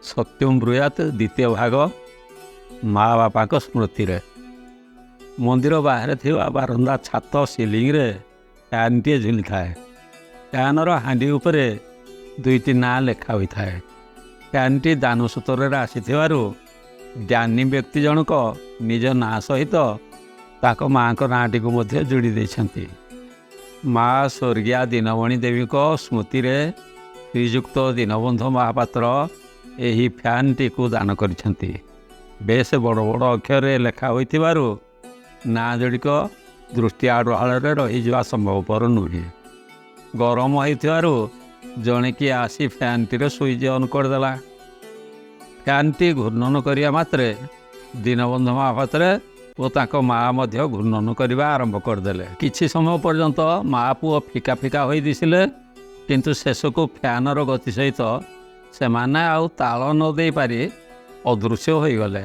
सत्यम ब्रूयात द्वितीय भाग माँ बापा को स्मृति रे। मंदिर बाहर थिवा बारंदा छात सिलिंग रे फैन टे झुली थाए। फैनर हांडी उपरे दुईटी ना लेखा होई थाए। फैन टी दान सूत्र आसीथिबारु ज्ञानी व्यक्ति जनक निज ना सहित ताको माँ को नाटी को मध्य जोड़ी देछंती। माँ स्वर्गीया दीनमणि देवी को स्मृति रे श्रीजुक्त दीनबंधु महापात्र एही फैन टी को दान करिछंती। बेस बड़ बड़ अक्षर लेखा होइथिबारु ना जोड़िक दृष्टि आड़ुआल रही संभवपर नुहे। गरम होइथिबारु जणे कि आसी फैन टी स्विच ऑन करदेला। फैन टी घूर्णन करिया मात्रे दीनबंधु महापात्र और ताको माँ मध्य घूर्णन करने आरंभ करदेले। किछि समय पर्यंत माँ पुओ फिका फिका होई दिसिले, किंतु शेष को फैनर गति सहित से माने आउ ताल न दे पारि अदृश्य हो गले।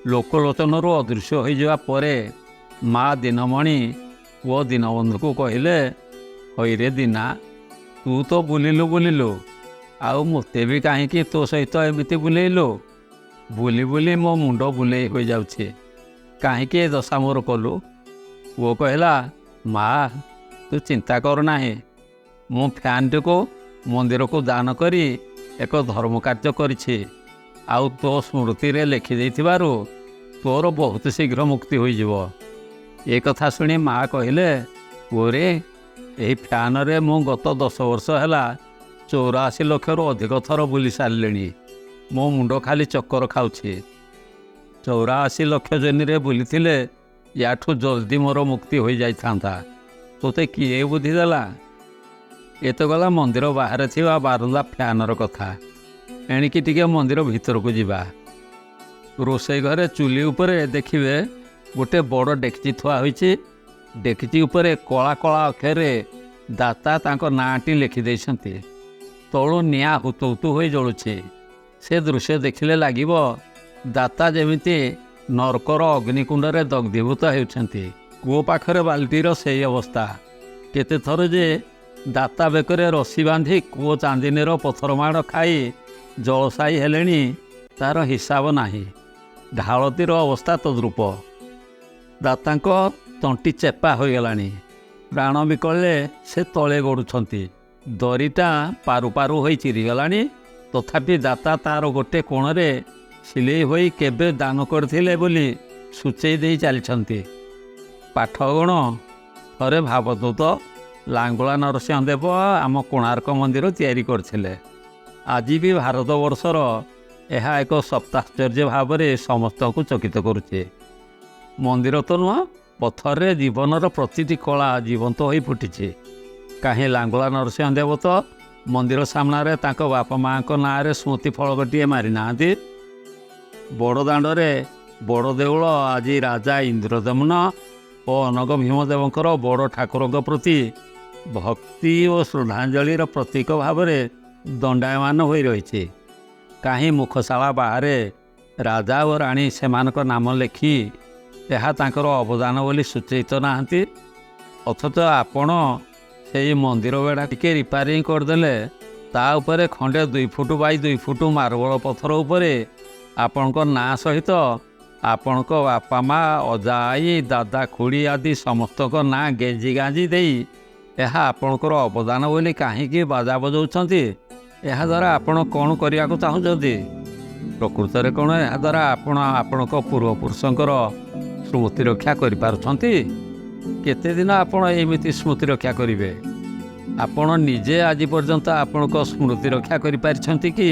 लोकलोचन अदृश्य हो जावा परे माँ दीनमणि वो दीनबंधु को कहले, हई रे दीना, तू तो बुलिलु बुलिलु आउ मते भी कहीं तो सहित एमती बुलेइलु। बुली बुली मो मुंड बुले हो जाउछे, कहीं दशा मोर कलु। वो कहला, माँ तू चिंता कर नाही, मु फैन टी को मंदिर को दान करी एक धर्म कार्य करिछि। आउ तो स्मृति रे लिखि देथिबारु तोर बहुत शीघ्र मुक्ति हो जिवो। ए कथा सुनी माँ कहले, ओरे एही फैन रे मु गत 10 वर्ष हैला 84 लाख अधिक थर बुली सारलेनी। मो मुंड खाली चक्कर खाउछि। 84 लाख जनी रे बुलीथिले याठू जल्दी मोर मुक्ति हो जाई थांता। तोते किए बुद्धि देला? ये तो गला मंदिर बाहर थिवा बारंदा फैनर कथा। एणिकी टिके मंदिर भीतर को जिबा। रोषे घरे चुली उपरे देखिबे गोटे बड़ डेक्ची थुआ होइछि। डेक्ची उपरे कला कला अक्षर दाता तांको नाटी लिखि दैछंती। तळु निया हुतु हुतु होई जळुछि। से दृश्य देखिले लागिबो दाता जेमिति नरकर अग्निकुंड रे दग्धीभूत हेउछंती। कूओ पाखरे बाल्टीर सेई अवस्था। केते थर जे दाता बेकरे रसी बांधी कूओ चांदिनीर पथर माड़ खाई जलसाई हेलेनी तार हिसाब नाही। ढालतीर अवस्था तद्रूप। दातांको तंटी चेपा हो गलानी। प्राण बिकले से तले गड़ुछंती। दरीटा पारु पारु होई चिरीगलानी। तथापि दाता तार गोटे कोणरे सिलेई होई केबे दान करथिले बोली सूचेई देई चलिछंती। पाठगण थरे भाबतु तो लांगुला नरसिंहदेव आम कोणार्क मंदिर तैयारी करथिले। आज भी भारत वर्षर यह एक सप्ताश्चर्य भाव में समस्त को चकित करुचे। मंदिर तो नुह, पथर रे जीवनर प्रतिटी कला जीवंत हो फुटी। कहीं लांगुला नरसिंहदेव तो मंदिर सामने तांको बापा माँ को ना रे स्मृति फलकटे मारी ना। बड़दाण्ड बड़ देउल आज राजा इंद्रदमन और अनग भीमदेवंकर बड़ ठाकुर प्रति भक्ति और श्रद्धांजलिर प्रतीक भाव में दंडायमान हो रही। कहीं मुखशाला बाहर राजा और राणी सेमानक नाम लिखि यह तांकर अवदान बोली सूचित नाहंती। अथच आपण से मंदिर बेड़ा टिके रिपेयरिंग करदेले ता उपरे खंडे 2 फुट बाई 2 फुट मार्बल पथर उपरे आपणक ना सहित आपणक बापा माँ अजा आई दादा खुड़ी आदि समस्त ना गेंजी गांजी दे यह आपणकर अवदान बोली कहीं बाजा बजाउछंती। यह द्वारा आपण कौन करने को चाहते? प्रकृत में कौन यह द्वारा आपणक पूर्वपुरुषंकर स्मृति रक्षा करिपारुछंती? केते दिन आपण एमिति स्मृति रक्षा करिवे? आपण निजे आज पर्यंत आपणक स्मृति रक्षा करिपारिछंती कि?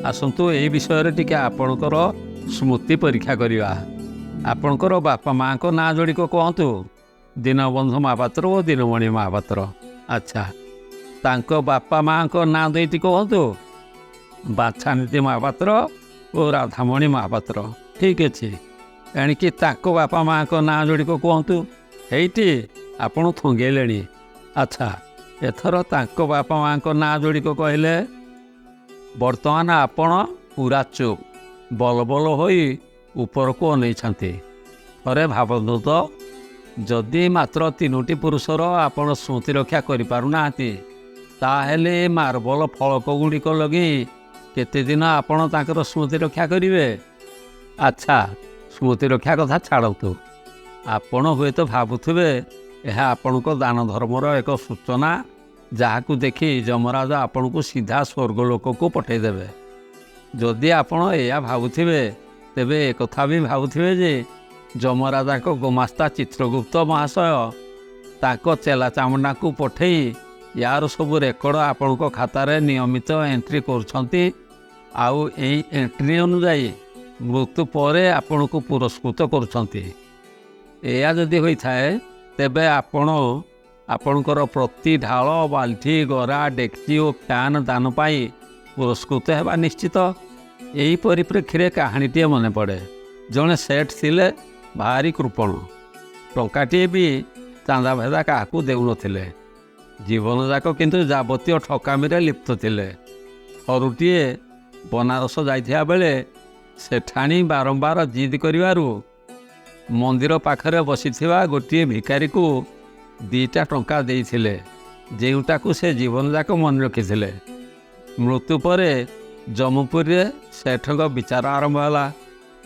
आसंतु ए विषय टिके आपणकर स्मृति परीक्षा करिवा। आपणकर बापा माँ को ना जोड़ी को कहतु, दीनबंधु महापात्र और दीनमणि महापात्र। अच्छा, तांको बापा माँ को ना देती कहतु, बाछानीति महापात्र और राधामणि महापात्र। ठीक अच्छे। एणिकी ताको बापा माँ को ना जोड़ी को कहतु। हेटी आपण थंगेले। अच्छा, एथर तांको बापा माँ को ना जोड़ी को कहले। वर्तमान आपण पूरा चुप बल बल होई ऊपर को अनेइछंती। थरे भाबतु तो जदि मात्र 3टी पुरुषर आपण स्मृति रक्षा करिपारुनाहांती ତାହେଲେ ଏ ମାର୍ବଲ ଫଳକ ଗୁଡ଼ିକ ଲଗେଇ କେତେ ଦିନ ଆପଣ ତାଙ୍କର ସ୍ମୃତି ରକ୍ଷା କରିବେ? ଆଚ୍ଛା, ସ୍ମୃତି ରକ୍ଷା କଥା ଛାଡ଼ନ୍ତୁ। ଆପଣ ହୁଏତ ଭାବୁଥିବେ ଏହା ଆପଣଙ୍କ ଦାନ ଧର୍ମର ଏକ ସୂଚନା, ଯାହାକୁ ଦେଖି ଯମରାଜ ଆପଣଙ୍କୁ ସିଧା ସ୍ୱର୍ଗଲୋକକୁ ପଠାଇଦେବେ। ଯଦି ଆପଣ ଏହା ଭାବୁଥିବେ, ତେବେ ଏକଥା ବି ଭାବୁଥିବେ ଯେ ଯମରାଜାଙ୍କ ଗୋମାସ୍ତା ଚିତ୍ରଗୁପ୍ତ ମହାଶୟ ତାଙ୍କ ଚେଲା ଚାମୁଣ୍ଡାଙ୍କୁ ପଠାଇ ୟାର ସବୁ ରେକର୍ଡ଼ ଆପଣଙ୍କ ଖାତାରେ ନିୟମିତ ଏଣ୍ଟ୍ରି କରୁଛନ୍ତି, ଆଉ ଏହି ଏଣ୍ଟ୍ରି ଅନୁଯାୟୀ ମୃତ୍ୟୁ ପରେ ଆପଣଙ୍କୁ ପୁରସ୍କୃତ କରୁଛନ୍ତି। ଏହା ଯଦି ହୋଇଥାଏ, ତେବେ ଆପଣ ଆପଣଙ୍କର ପ୍ରତି ଢାଳ, ବାଲ୍ଟି, ଗରା, ଡେକ୍ଚି ଓ ଫ୍ୟାନ୍ ଦାନ ପାଇଁ ପୁରସ୍କୃତ ହେବା ନିଶ୍ଚିତ। ଏହି ପରିପ୍ରେକ୍ଷୀରେ କାହାଣୀଟିଏ ମନେ ପଡ଼େ। ଜଣେ ସେଠ ଥିଲେ, ଭାରି କୃପଣ। ଟଙ୍କାଟିଏ ବି ଚାନ୍ଦାଭେଦା କାହାକୁ ଦେଉନଥିଲେ। ଜୀବନଯାକ କିନ୍ତୁ ଯାବତୀୟ ଠକାମିରେ ଲିପ୍ତ ଥିଲେ। ଥରୁଟିଏ ବନାରସ ଯାଇଥିବା ବେଳେ ସେଠାଣି ବାରମ୍ବାର ଜିଦ୍ କରିବାରୁ ମନ୍ଦିର ପାଖରେ ବସିଥିବା ଗୋଟିଏ ଭିକାରୀକୁ 2ଟା ଟଙ୍କା ଦେଇଥିଲେ, ଯେଉଁଟାକୁ ସେ ଜୀବନଯାକ ମନେ ରଖିଥିଲେ। ମୃତ୍ୟୁ ପରେ ଜମପୁରୀରେ ସେଠଙ୍କ ବିଚାର ଆରମ୍ଭ ହେଲା।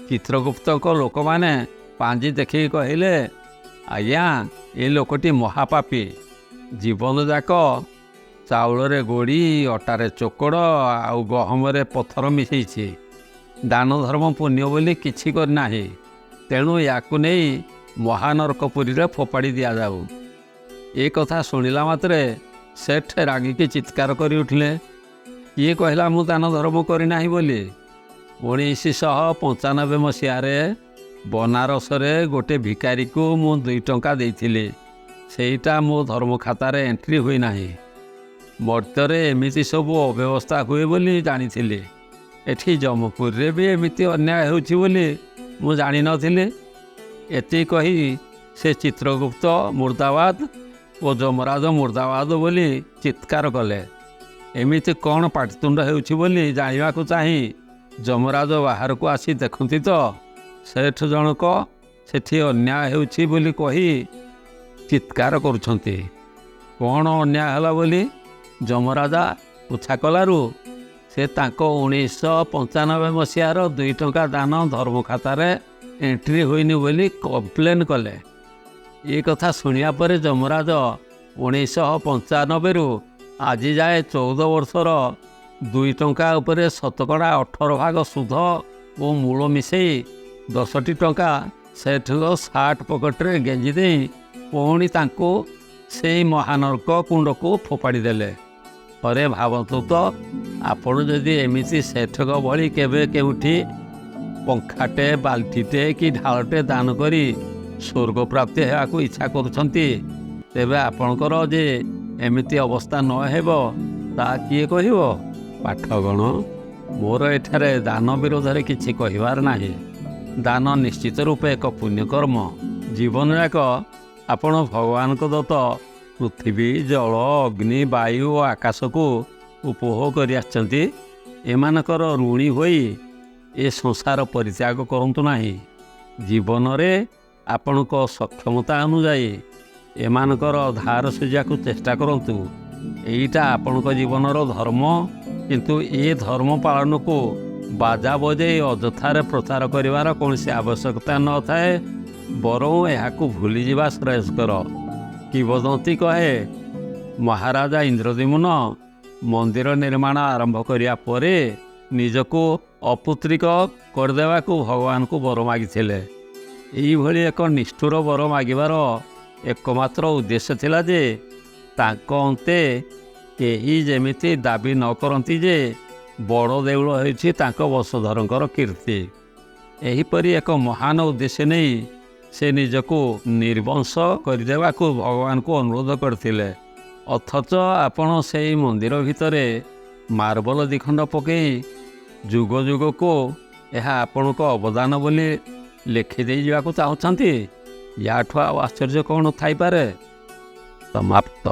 ଚିତ୍ରଗୁପ୍ତଙ୍କ ଲୋକମାନେ ପାଞ୍ଜି ଦେଖିକି କହିଲେ, ଆଜ୍ଞା, ଏ ଲୋକଟି ମହାପାପୀ। ଜୀବନଯାକ ଚାଉଳରେ ଗୋଡ଼ି, ଅଟାରେ ଚୋକଡ଼ ଆଉ ଗହମରେ ପଥର ମିଶାଇଛି। ଦାନ ଧର୍ମ ପୁଣ୍ୟ ବୋଲି କିଛି କରିନାହିଁ। ତେଣୁ ୟାକୁ ନେଇ ମହାନରକପୁରୀରେ ଫୋପାଡ଼ି ଦିଆଯାଉ। ଏ କଥା ଶୁଣିଲା ମାତ୍ରେ ସେଠ ରାଗିକି ଚିତ୍କାର କରି ଉଠିଲେ, କିଏ କହିଲା ମୁଁ ଦାନ ଧର୍ମ କରିନାହିଁ ବୋଲି? 1995 ମସିହାରେ ବନାରସରେ ଗୋଟେ ଭିକାରୀକୁ ମୁଁ 2 ଟଙ୍କା ଦେଇଥିଲି। ସେଇଟା ମୋ ଧର୍ମ ଖାତାରେ ଏଣ୍ଟ୍ରି ହୋଇନାହିଁ। ମର୍ତ୍ତ୍ୟରେ ଏମିତି ସବୁ ଅବ୍ୟବସ୍ଥା ହୁଏ ବୋଲି ଜାଣିଥିଲି। ଏଠି ଜମପୁରୀରେ ବି ଏମିତି ଅନ୍ୟାୟ ହେଉଛି ବୋଲି ମୁଁ ଜାଣିନଥିଲି। ଏତିକି କହି ସେ ଚିତ୍ରଗୁପ୍ତ ମୁର୍ଦାବାଦ ଓ ଯମରାଜ ମୁର୍ଦାବାଦ ବୋଲି ଚିତ୍କାର କଲେ। ଏମିତି କ'ଣ ପାଟିତୁଣ୍ଡ ହେଉଛି ବୋଲି ଜାଣିବାକୁ ଚାହିଁ ଯମରାଜ ବାହାରକୁ ଆସି ଦେଖନ୍ତି ତ ସେଠ ଜଣକ ସେଠି ଅନ୍ୟାୟ ହେଉଛି ବୋଲି କହି ଚିତ୍କାର କରୁଛନ୍ତି। କ'ଣ ଅନ୍ୟାୟ ହେଲା ବୋଲି ଯମରାଜା ପୁଛା କଲାରୁ ସେ ତାଙ୍କ 1995 ମସିହାର 2 ଟଙ୍କା ଦାନ ଧର୍ମ ଖାତାରେ ଏଣ୍ଟ୍ରି ହୋଇନି ବୋଲି କମ୍ପ୍ଲେନ୍ କଲେ। ଏ କଥା ଶୁଣିବା ପରେ ଯମରାଜ 1995ରୁ ଆଜି ଯାଏ 14 ବର୍ଷର 2 ଟଙ୍କା ଉପରେ 18% ସୁଧ ଓ ମୂଳ ମିଶାଇ 10ଟି ଟଙ୍କା ସେଠଙ୍କ ସାର୍ଟ ପକେଟରେ ଗେଞ୍ଜି ଦେଇ ପୁଣି ତାଙ୍କୁ ସେଇ ମହାନର୍କ କୁଣ୍ଡକୁ ଫୋପାଡ଼ି ଦେଲେ। ଥରେ ଭାବନ୍ତୁ ତ, ଆପଣ ଯଦି ଏମିତି ସେଠଙ୍କ ଭଳି କେବେ କେଉଁଠି ପଙ୍ଖାଟେ, ବାଲ୍ଟିଟେ କି ଢାଳଟେ ଦାନ କରି ସ୍ୱର୍ଗ ପ୍ରାପ୍ତି ହେବାକୁ ଇଚ୍ଛା କରୁଛନ୍ତି, ତେବେ ଆପଣଙ୍କର ଯେ ଏମିତି ଅବସ୍ଥା ନ ହେବ ତା କିଏ କହିବ? ପାଠଗଣ, ମୋର ଏଠାରେ ଦାନ ବିରୋଧରେ କିଛି କହିବାର ନାହିଁ। ଦାନ ନିଶ୍ଚିତ ରୂପେ ଏକ ପୁଣ୍ୟକର୍ମ। ଜୀବନଯାକ ଆପଣ ଭଗବାନଙ୍କ ଦତ୍ତ ପୃଥିବୀ, ଜଳ, ଅଗ୍ନି, ବାୟୁ ଓ ଆକାଶକୁ ଉପଭୋଗ କରି ଆସିଛନ୍ତି। ଏମାନଙ୍କର ଋଣୀ ହୋଇ ଏ ସଂସାର ପରିତ୍ୟାଗ କରନ୍ତୁ ନାହିଁ। ଜୀବନରେ ଆପଣଙ୍କ ସକ୍ଷମତା ଅନୁଯାୟୀ ଏମାନଙ୍କର ଧାର ସୁଝିବାକୁ ଚେଷ୍ଟା କରନ୍ତୁ। ଏଇଟା ଆପଣଙ୍କ ଜୀବନର ଧର୍ମ। କିନ୍ତୁ ଏ ଧର୍ମ ପାଳନକୁ ବାଜା ବଜେଇ ଅଯଥାରେ ପ୍ରଚାର କରିବାର କୌଣସି ଆବଶ୍ୟକତା ନଥାଏ, ବରଂ ଏହାକୁ ଭୁଲିଯିବା ଶ୍ରେୟସ୍କର। କିମ୍ବଦନ୍ତୀ କହେ, ମହାରାଜା ଇନ୍ଦ୍ରଦ୍ୟୁମ୍ନ ମନ୍ଦିର ନିର୍ମାଣ ଆରମ୍ଭ କରିବା ପରେ ନିଜକୁ ଅପୁତ୍ରିକ କରିଦେବାକୁ ଭଗବାନଙ୍କୁ ବର ମାଗିଥିଲେ। ଏଇଭଳି ଏକ ନିଷ୍ଠୁର ବର ମାଗିବାର ଏକମାତ୍ର ଉଦ୍ଦେଶ୍ୟ ଥିଲା ଯେ ତାଙ୍କ ଅନ୍ତେ କେହି ଯେମିତି ଦାବି ନ କରନ୍ତି ଯେ ବଡ଼ ଦେଉଳ ହେଉଛି ତାଙ୍କ ବଂଶଧରଙ୍କର କୀର୍ତ୍ତି। ଏହିପରି ଏକ ମହାନ ଉଦ୍ଦେଶ୍ୟ ନେଇ ସେ ନିଜକୁ ନିର୍ବଂଶ କରିଦେବାକୁ ଭଗବାନଙ୍କୁ ଅନୁରୋଧ କରିଥିଲେ। ଅଥଚ ଆପଣ ସେହି ମନ୍ଦିର ଭିତରେ ମାର୍ବଲ 2 ଖଣ୍ଡ ପକାଇ ଯୁଗ ଯୁଗକୁ ଏହା ଆପଣଙ୍କ ଅବଦାନ ବୋଲି ଲେଖିଦେଇ ଯିବାକୁ ଚାହୁଁଛନ୍ତି। ୟାଠୁ ଆଉ ଆଶ୍ଚର୍ଯ୍ୟ କ'ଣ ଥାଇପାରେ? ସମାପ୍ତ।